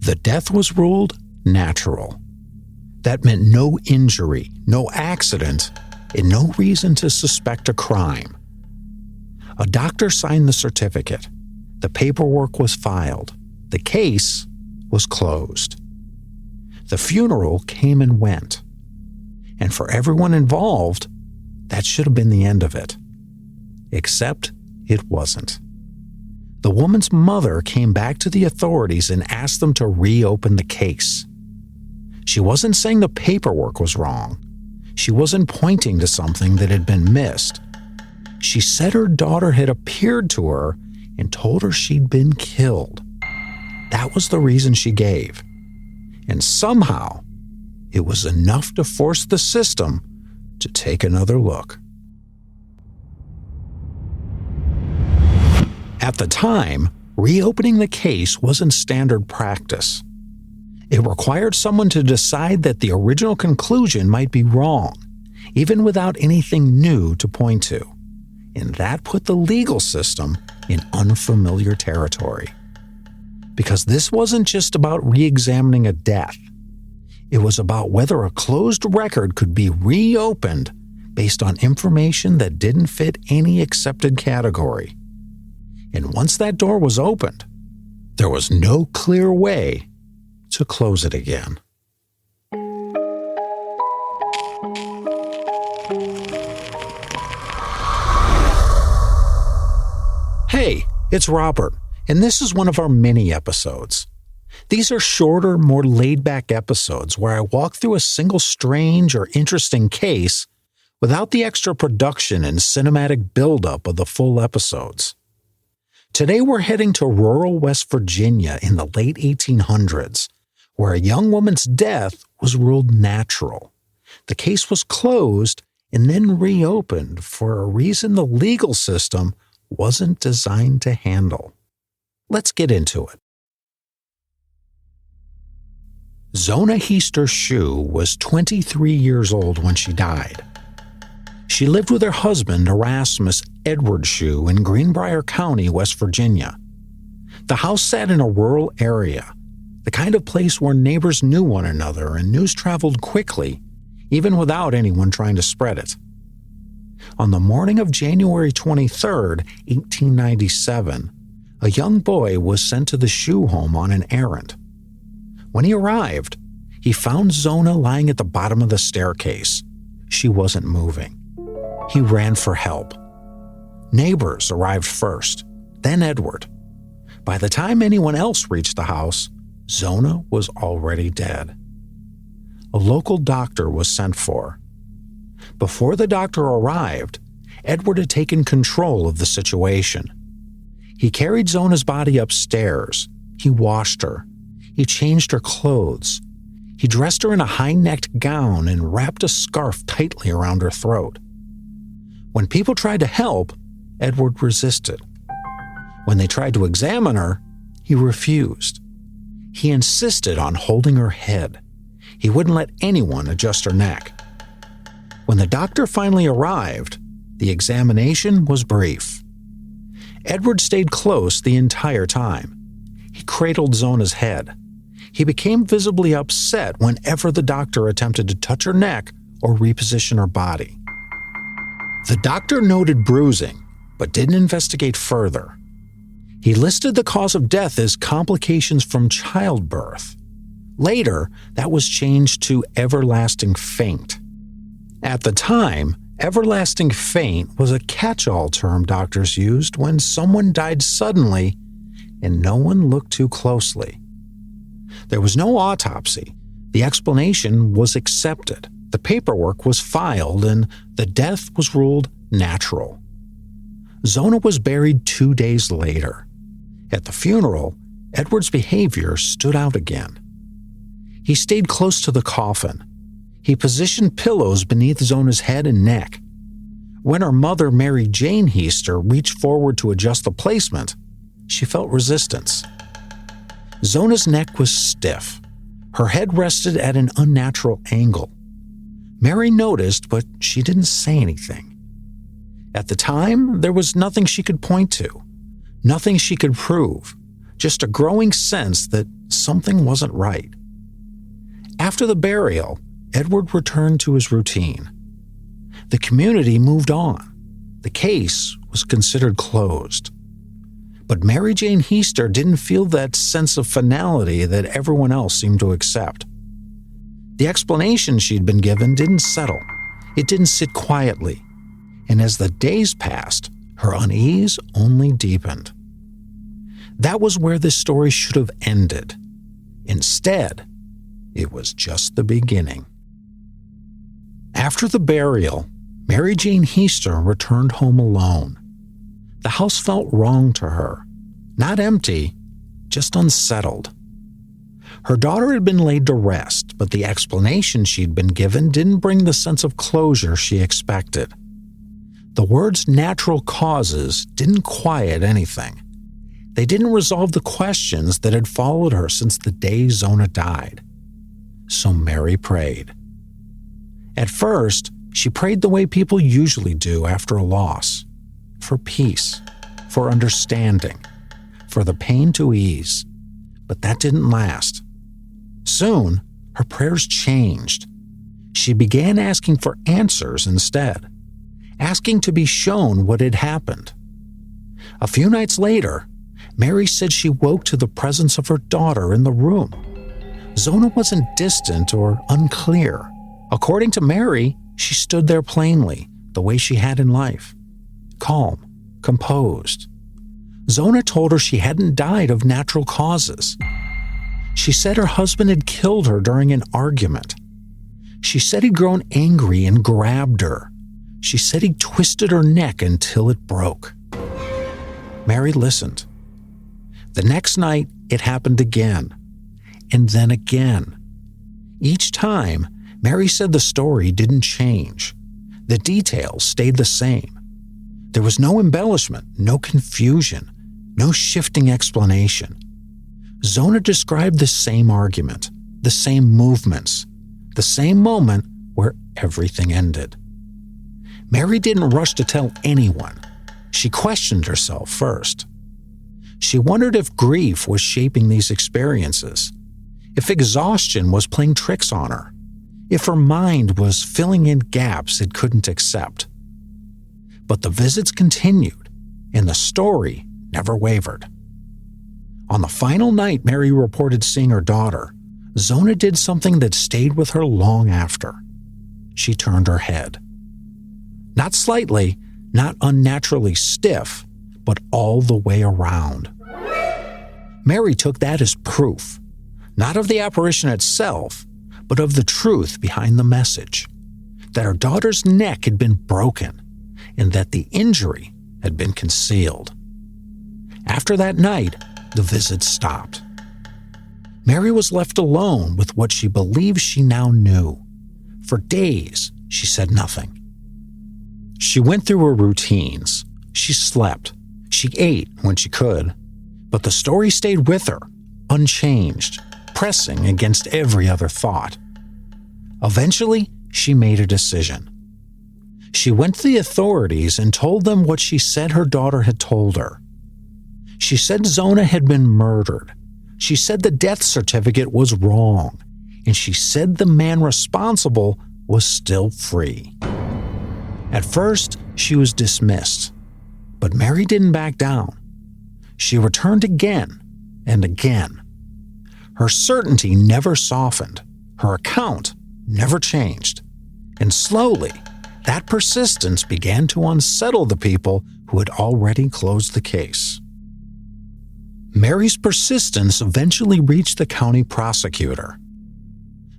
The death was ruled natural. That meant no injury, no accident, and no reason to suspect a crime. A doctor signed the certificate. The paperwork was filed. The case was closed. The funeral came and went. And for everyone involved, that should have been the end of it. Except it wasn't. The woman's mother came back to the authorities and asked them to reopen the case. She wasn't saying the paperwork was wrong. She wasn't pointing to something that had been missed. She said her daughter had appeared to her and told her she'd been killed. That was the reason she gave. And somehow, it was enough to force the system to take another look. At the time, reopening the case wasn't standard practice. It required someone to decide that the original conclusion might be wrong, even without anything new to point to. And that put the legal system in unfamiliar territory. Because this wasn't just about re-examining a death. It was about whether a closed record could be reopened based on information that didn't fit any accepted category. And once that door was opened, there was no clear way to close it again. Hey, it's Robert, and this is one of our mini episodes. These are shorter, more laid-back episodes where I walk through a single strange or interesting case without the extra production and cinematic buildup of the full episodes. Today we're heading to rural West Virginia in the late 1800s, where a young woman's death was ruled natural. The case was closed and then reopened for a reason the legal system wasn't designed to handle. Let's get into it. Zona Heaster Shue was 23 years old when she died. She lived with her husband, Erasmus Shue, in Greenbrier County, West Virginia. The house sat in a rural area, the kind of place where neighbors knew one another and news traveled quickly, even without anyone trying to spread it. On the morning of January 23, 1897, a young boy was sent to the Shue home on an errand. When he arrived, he found Zona lying at the bottom of the staircase. She wasn't moving. He ran for help. Neighbors arrived first, then Edward. By the time anyone else reached the house, Zona was already dead. A local doctor was sent for. Before the doctor arrived, Edward had taken control of the situation. He carried Zona's body upstairs. He washed her. He changed her clothes. He dressed her in a high-necked gown and wrapped a scarf tightly around her throat. When people tried to help, Edward resisted. When they tried to examine her, he refused. He insisted on holding her head. He wouldn't let anyone adjust her neck. When the doctor finally arrived, the examination was brief. Edward stayed close the entire time. He cradled Zona's head. He became visibly upset whenever the doctor attempted to touch her neck or reposition her body. The doctor noted bruising, but didn't investigate further. He listed the cause of death as complications from childbirth. Later, that was changed to everlasting faint. At the time, everlasting faint was a catch-all term doctors used when someone died suddenly and no one looked too closely. There was no autopsy. The explanation was accepted. The paperwork was filed and the death was ruled natural. Zona was buried 2 days later. At the funeral, Edward's behavior stood out again. He stayed close to the coffin. He positioned pillows beneath Zona's head and neck. When her mother, Mary Jane Heaster, reached forward to adjust the placement, she felt resistance. Zona's neck was stiff. Her head rested at an unnatural angle. Mary noticed, but she didn't say anything. At the time, there was nothing she could point to, nothing she could prove, just a growing sense that something wasn't right. After the burial, Edward returned to his routine. The community moved on. The case was considered closed. But Mary Jane Heaster didn't feel that sense of finality that everyone else seemed to accept. The explanation she'd been given didn't settle. It didn't sit quietly. And as the days passed, her unease only deepened. That was where this story should have ended. Instead, it was just the beginning. After the burial, Mary Jane Heaster returned home alone. The house felt wrong to her. Not empty, just unsettled. Her daughter had been laid to rest, but the explanation she'd been given didn't bring the sense of closure she expected. The words natural causes didn't quiet anything. They didn't resolve the questions that had followed her since the day Zona died. So Mary prayed. At first, she prayed the way people usually do after a loss. For peace, for understanding, for the pain to ease. But that didn't last. Soon, her prayers changed. She began asking for answers instead, asking to be shown what had happened. A few nights later, Mary said she woke to the presence of her daughter in the room. Zona wasn't distant or unclear. According to Mary, she stood there plainly, the way she had in life. Calm, composed. Zona told her she hadn't died of natural causes. She said her husband had killed her during an argument. She said he'd grown angry and grabbed her. She said he twisted her neck until it broke. Mary listened. The next night, it happened again, and then again. Each time, Mary said the story didn't change. The details stayed the same. There was no embellishment, no confusion, no shifting explanation. Zona described the same argument, the same movements, the same moment where everything ended. Mary didn't rush to tell anyone. She questioned herself first. She wondered if grief was shaping these experiences, if exhaustion was playing tricks on her, if her mind was filling in gaps it couldn't accept. But the visits continued, and the story never wavered. On the final night Mary reported seeing her daughter, Zona did something that stayed with her long after. She turned her head. Not slightly, not unnaturally stiff, but all the way around. Mary took that as proof, not of the apparition itself, but of the truth behind the message, that her daughter's neck had been broken and that the injury had been concealed. After that night, the visits stopped. Mary was left alone with what she believed she now knew. For days, she said nothing. She went through her routines. She slept. She ate when she could. But the story stayed with her, unchanged, pressing against every other thought. Eventually, she made a decision. She went to the authorities and told them what she said her daughter had told her. She said Zona had been murdered. She said the death certificate was wrong. And she said the man responsible was still free. At first, she was dismissed. But Mary didn't back down. She returned again and again. Her certainty never softened. Her account never changed. And slowly, that persistence began to unsettle the people who had already closed the case. Mary's persistence eventually reached the county prosecutor.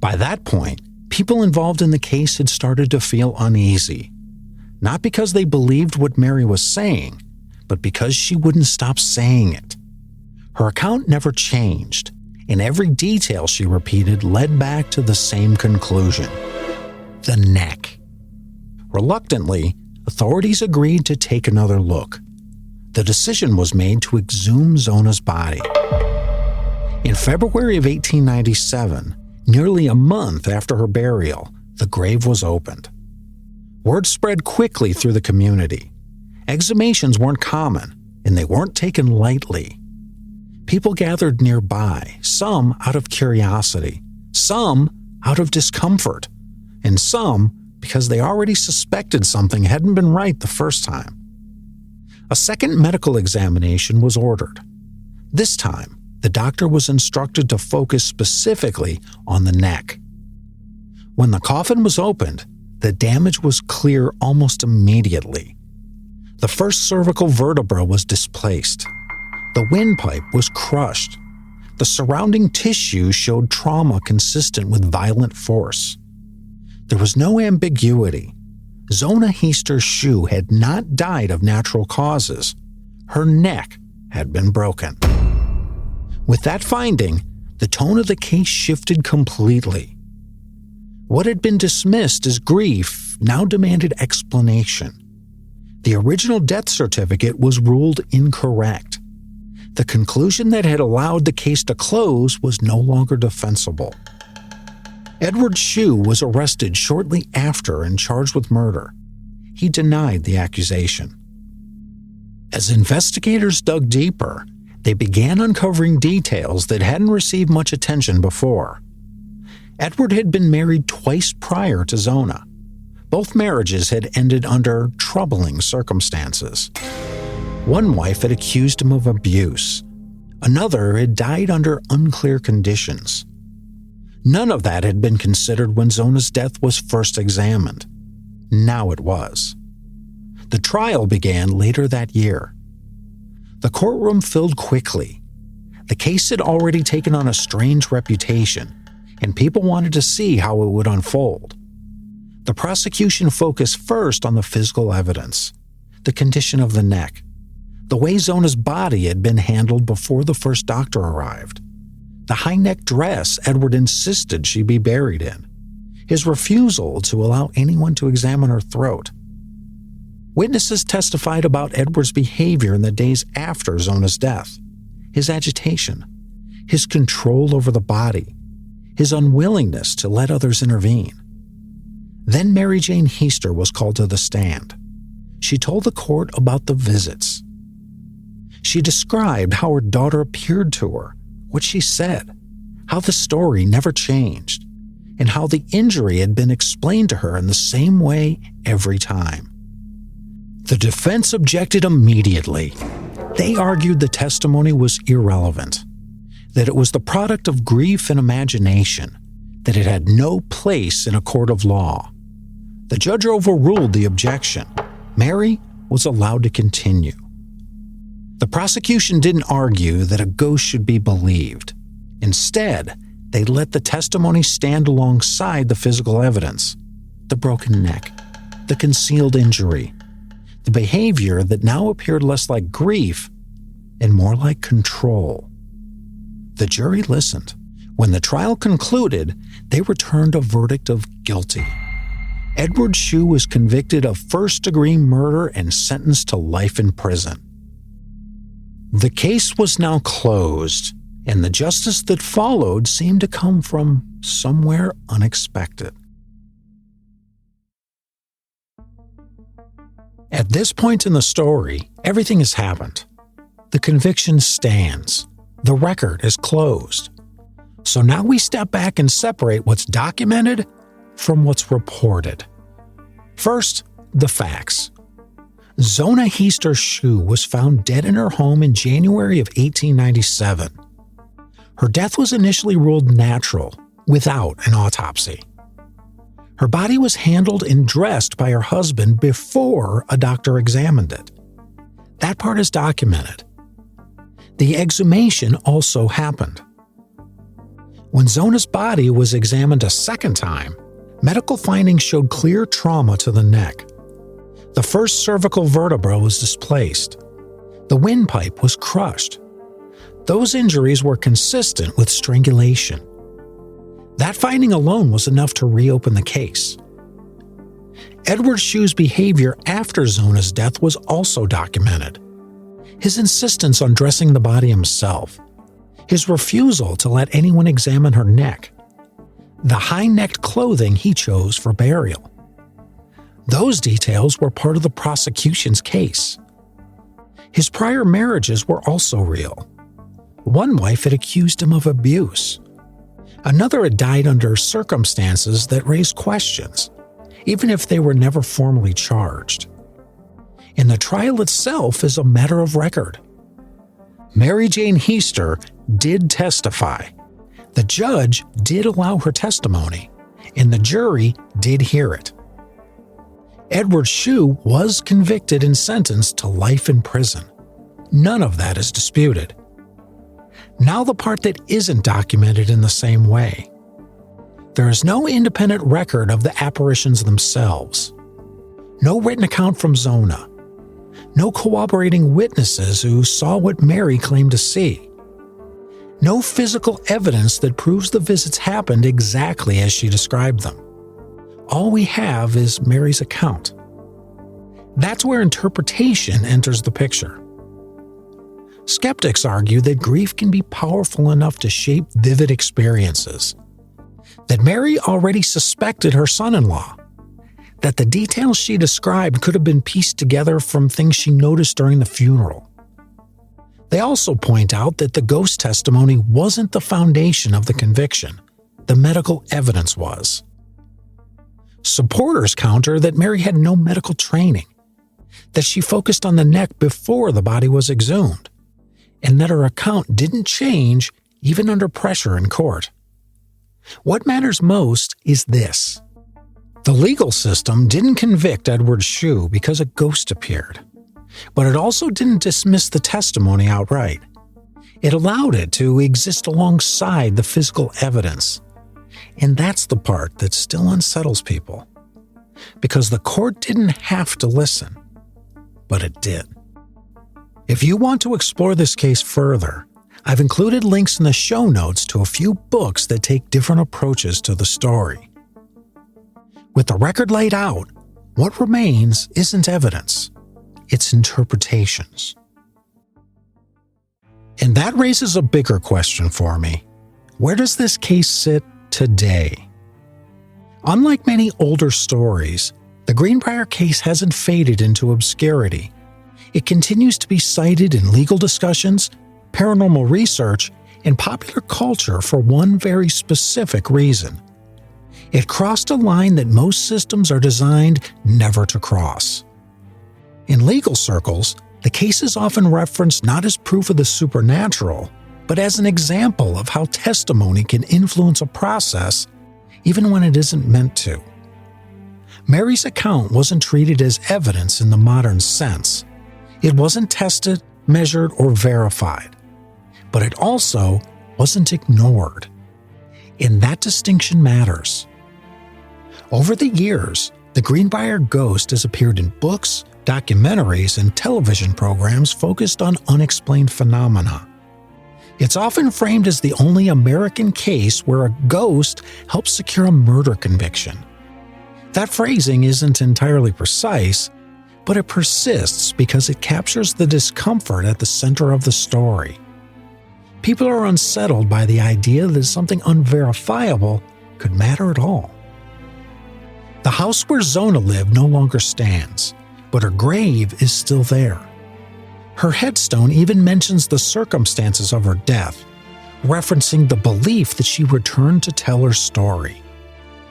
By that point, people involved in the case had started to feel uneasy. Not because they believed what Mary was saying, but because she wouldn't stop saying it. Her account never changed, and every detail she repeated led back to the same conclusion: the neck. Reluctantly, authorities agreed to take another look. The decision was made to exhume Zona's body. In February of 1897, nearly a month after her burial, the grave was opened. Word spread quickly through the community. Exhumations weren't common, and they weren't taken lightly. People gathered nearby, some out of curiosity, some out of discomfort, and some because they already suspected something hadn't been right the first time. A second medical examination was ordered. This time, the doctor was instructed to focus specifically on the neck. When the coffin was opened, the damage was clear almost immediately. The first cervical vertebra was displaced. The windpipe was crushed. The surrounding tissue showed trauma consistent with violent force. There was no ambiguity. Zona Heaster Shue had not died of natural causes. Her neck had been broken. With that finding, the tone of the case shifted completely. What had been dismissed as grief now demanded explanation. The original death certificate was ruled incorrect. The conclusion that had allowed the case to close was no longer defensible. Edward Shue was arrested shortly after and charged with murder. He denied the accusation. As investigators dug deeper, they began uncovering details that hadn't received much attention before. Edward had been married twice prior to Zona. Both marriages had ended under troubling circumstances. One wife had accused him of abuse. Another had died under unclear conditions. None of that had been considered when Zona's death was first examined. Now it was. The trial began later that year. The courtroom filled quickly. The case had already taken on a strange reputation, and people wanted to see how it would unfold. The prosecution focused first on the physical evidence, the condition of the neck, the way Zona's body had been handled before the first doctor arrived, the high-neck dress Edward insisted she be buried in, his refusal to allow anyone to examine her throat. Witnesses testified about Edward's behavior in the days after Zona's death, his agitation, his control over the body, his unwillingness to let others intervene. Then Mary Jane Heaster was called to the stand. She told the court about the visits. She described how her daughter appeared to her, what she said, how the story never changed, and how the injury had been explained to her in the same way every time. The defense objected immediately. They argued the testimony was irrelevant, that it was the product of grief and imagination, that it had no place in a court of law. The judge overruled the objection. Mary was allowed to continue. The prosecution didn't argue that a ghost should be believed. Instead, they let the testimony stand alongside the physical evidence, the broken neck, the concealed injury, the behavior that now appeared less like grief and more like control. The jury listened. When the trial concluded, they returned a verdict of guilty. Edward Shue was convicted of first-degree murder and sentenced to life in prison. The case was now closed, and the justice that followed seemed to come from somewhere unexpected. At this point in the story, everything has happened. The conviction stands. The record is closed. So now we step back and separate what's documented from what's reported. First, the facts. Zona Heaster Shue was found dead in her home in January of 1897. Her death was initially ruled natural, without an autopsy. Her body was handled and dressed by her husband before a doctor examined it. That part is documented. The exhumation also happened. When Zona's body was examined a second time, medical findings showed clear trauma to the neck. The first cervical vertebra was displaced. The windpipe was crushed. Those injuries were consistent with strangulation. That finding alone was enough to reopen the case. Edward Shue's behavior after Zona's death was also documented. His insistence on dressing the body himself, his refusal to let anyone examine her neck, the high-necked clothing he chose for burial. Those details were part of the prosecution's case. His prior marriages were also real. One wife had accused him of abuse. Another had died under circumstances that raised questions, even if they were never formally charged. And the trial itself is a matter of record. Mary Jane Heaster did testify. The judge did allow her testimony, and the jury did hear it. Edward Shue was convicted and sentenced to life in prison. None of that is disputed. Now the part that isn't documented in the same way. There is no independent record of the apparitions themselves. No written account from Zona. No corroborating witnesses who saw what Mary claimed to see. No physical evidence that proves the visits happened exactly as she described them. All we have is Mary's account. That's where interpretation enters the picture. Skeptics argue that grief can be powerful enough to shape vivid experiences, that Mary already suspected her son-in-law, that the details she described could have been pieced together from things she noticed during the funeral. They also point out that the ghost testimony wasn't the foundation of the conviction. The medical evidence was. Supporters counter that Mary had no medical training, that she focused on the neck before the body was exhumed, and that her account didn't change even under pressure in court. What matters most is this. The legal system didn't convict Edward Shue because a ghost appeared, but it also didn't dismiss the testimony outright. It allowed it to exist alongside the physical evidence. And that's the part that still unsettles people. Because the court didn't have to listen, but it did. If you want to explore this case further, I've included links in the show notes to a few books that take different approaches to the story. With the record laid out, what remains isn't evidence, it's interpretations. And that raises a bigger question for me. Where does this case sit today? Unlike many older stories, the Greenbrier case hasn't faded into obscurity. It continues to be cited in legal discussions, paranormal research, and popular culture for one very specific reason. It crossed a line that most systems are designed never to cross. In legal circles, the case is often referenced not as proof of the supernatural, but as an example of how testimony can influence a process even when it isn't meant to. Mary's account wasn't treated as evidence in the modern sense. It wasn't tested, measured, or verified. But it also wasn't ignored. And that distinction matters. Over the years, the Greenbrier Ghost has appeared in books, documentaries, and television programs focused on unexplained phenomena. It's often framed as the only American case where a ghost helps secure a murder conviction. That phrasing isn't entirely precise, but it persists because it captures the discomfort at the center of the story. People are unsettled by the idea that something unverifiable could matter at all. The house where Zona lived no longer stands, but her grave is still there. Her headstone even mentions the circumstances of her death, referencing the belief that she returned to tell her story.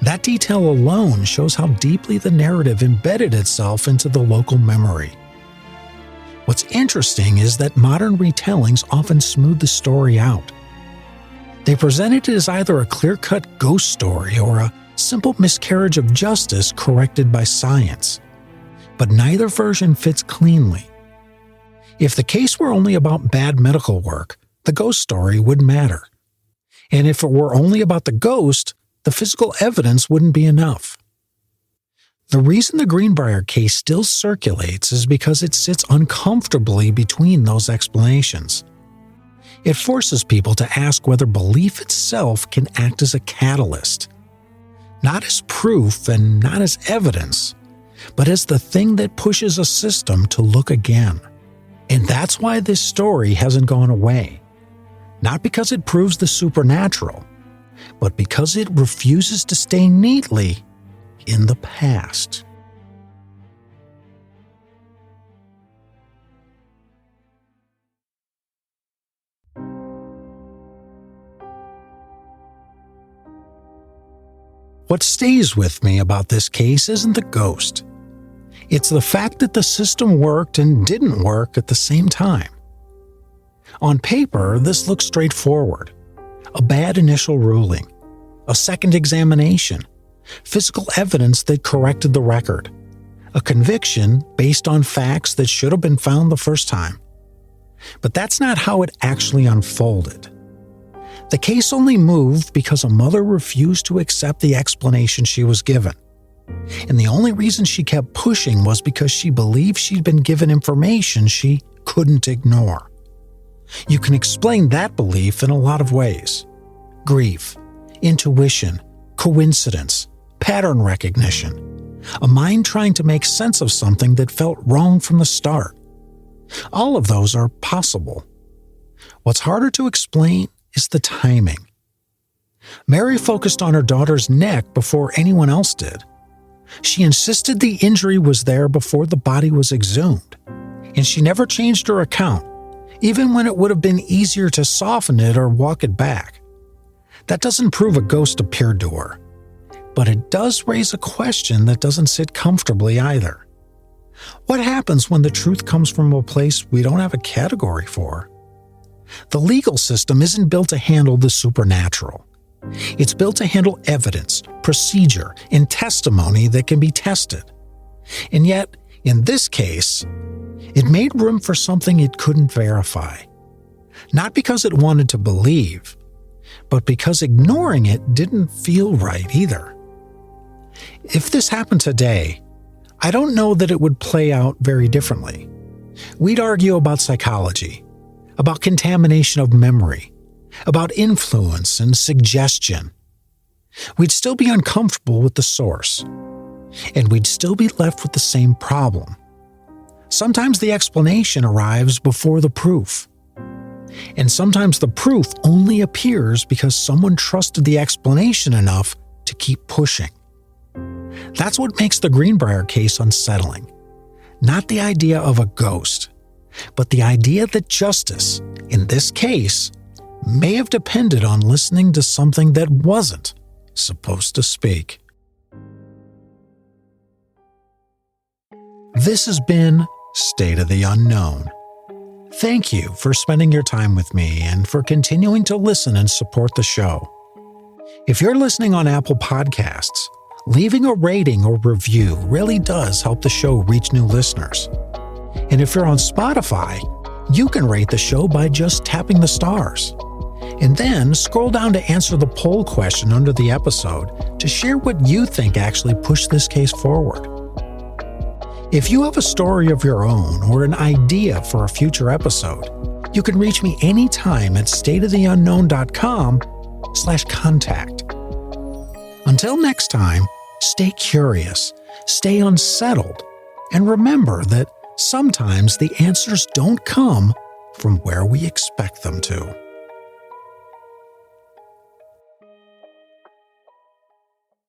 That detail alone shows how deeply the narrative embedded itself into the local memory. What's interesting is that modern retellings often smooth the story out. They present it as either a clear-cut ghost story or a simple miscarriage of justice corrected by science. But neither version fits cleanly. If the case were only about bad medical work, the ghost story wouldn't matter. And if it were only about the ghost, the physical evidence wouldn't be enough. The reason the Greenbrier case still circulates is because it sits uncomfortably between those explanations. It forces people to ask whether belief itself can act as a catalyst, not as proof and not as evidence, but as the thing that pushes a system to look again. And that's why this story hasn't gone away. Not because it proves the supernatural, but because it refuses to stay neatly in the past. What stays with me about this case isn't the ghost. It's the fact that the system worked and didn't work at the same time. On paper, this looks straightforward. A bad initial ruling, a second examination, physical evidence that corrected the record, a conviction based on facts that should have been found the first time. But that's not how it actually unfolded. The case only moved because a mother refused to accept the explanation she was given. And the only reason she kept pushing was because she believed she'd been given information she couldn't ignore. You can explain that belief in a lot of ways. Grief, intuition, coincidence, pattern recognition, a mind trying to make sense of something that felt wrong from the start. All of those are possible. What's harder to explain is the timing. Mary focused on her daughter's neck before anyone else did. She insisted the injury was there before the body was exhumed, and she never changed her account, even when it would have been easier to soften it or walk it back. That doesn't prove a ghost appeared to her, but it does raise a question that doesn't sit comfortably either. What happens when the truth comes from a place we don't have a category for? The legal system isn't built to handle the supernatural. It's built to handle evidence, procedure, and testimony that can be tested. And yet, in this case, it made room for something it couldn't verify. Not because it wanted to believe, but because ignoring it didn't feel right either. If this happened today, I don't know that it would play out very differently. We'd argue about psychology, about contamination of memory, about influence and suggestion. We'd still be uncomfortable with the source, and we'd still be left with the same problem. Sometimes the explanation arrives before the proof, and sometimes the proof only appears because someone trusted the explanation enough to keep pushing. That's what makes the Greenbrier case unsettling. Not the idea of a ghost, but the idea that justice, in this case, may have depended on listening to something that wasn't supposed to speak. This has been State of the Unknown. Thank you for spending your time with me and for continuing to listen and support the show. If you're listening on Apple Podcasts, leaving a rating or review really does help the show reach new listeners. And if you're on Spotify, you can rate the show by just tapping the stars. And then scroll down to answer the poll question under the episode to share what you think actually pushed this case forward. If you have a story of your own or an idea for a future episode, you can reach me anytime at stateoftheunknown.com/contact. Until next time, stay curious, stay unsettled, and remember that sometimes the answers don't come from where we expect them to.